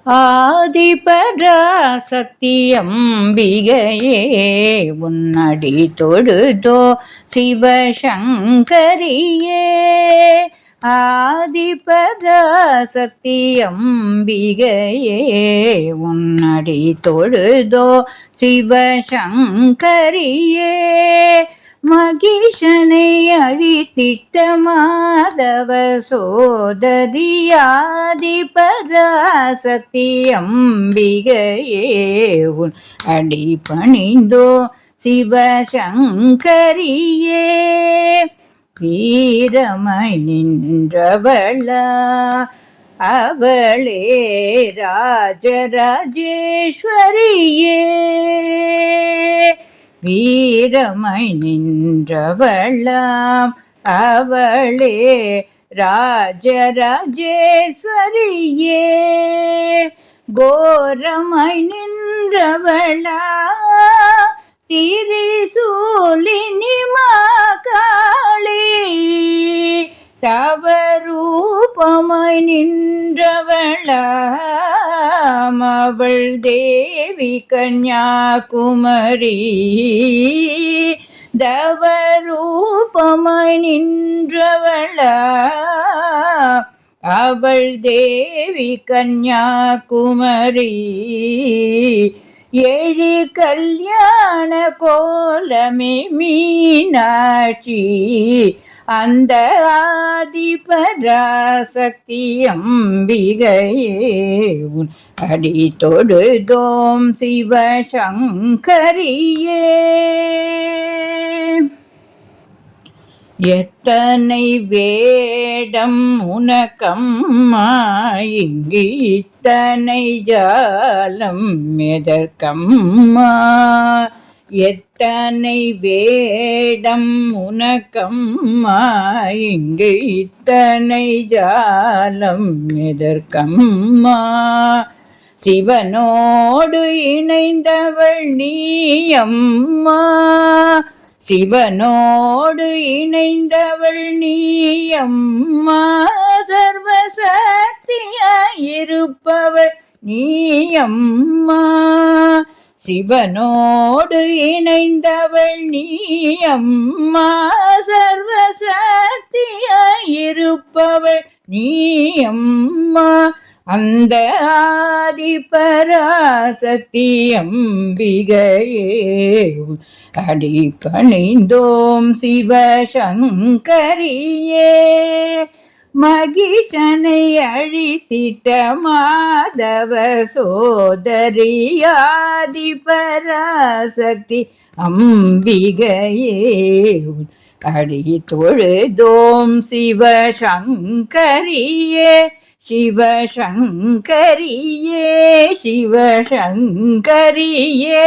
ஆதிபராசக்தி அம்பிகையே உன்னடி தொழுதோ சிவசங்கரியே. ஆதிபராசக்தி அம்பிகையே உன்னடி தொழுதோ சிவசங்கரியே. மகிஷனை அழித்திட்ட மாதவ சோதரியாதிபராசக்தி அம்பிகையே உன் அடி பணிந்தோ சிவசங்கரியே. வீரமை நின்றவளா அவளே ராஜராஜேஸ்வரியே. வீரமை நின்றவளாம் அவளே ராஜராஜேஸ்வரியே. கோரமை நின்றவளா திரிசூலினி மாகாளி. தவரூபமை நின்றவளாம் அவள் தேவி கன்யாகுமரி. தவரூபமை நின்றவளா அவள் தேவி கன்யாகுமரி. ஏழு கல்யாண கோலமே மீனாட்சி அந்த ஆதிபராசக்தி அம்பிகையே உன் அடி தொழுதோம் சிவசங்கரியே. எத்தனை வேடம் உனக்கம்மா இங்கு இத்தனை ஜாலம் எதற்கம்மா. எத்தனை வேடம் உனக்கம்மா இங்கு இத்தனை ஜாலம் எதற்கம்மா. சிவனோடு இணைந்தவள் நீ அம்மா. சிவனோடு இணைந்தவள் நீ அம்மா. சர்வசக்தியாயிருப்பவள் நீ அம்மா. சிவனோடு இணைந்தவள் நீ அம்மா. சர்வசக்தியாயிருப்பவள் நீ அம்மா. அந்த ஆதிபராசக்தி அம்பிகையே அடி பணிந்தோம் சிவசங்கரியே. மகிஷனை அழித்திட்ட மாதவ சோதரியாதிபராசக்தி அம்பிகையே அடி தொழுதோம் சிவசங்கரியே. சிவசங்கரியே சிவசங்கரியே.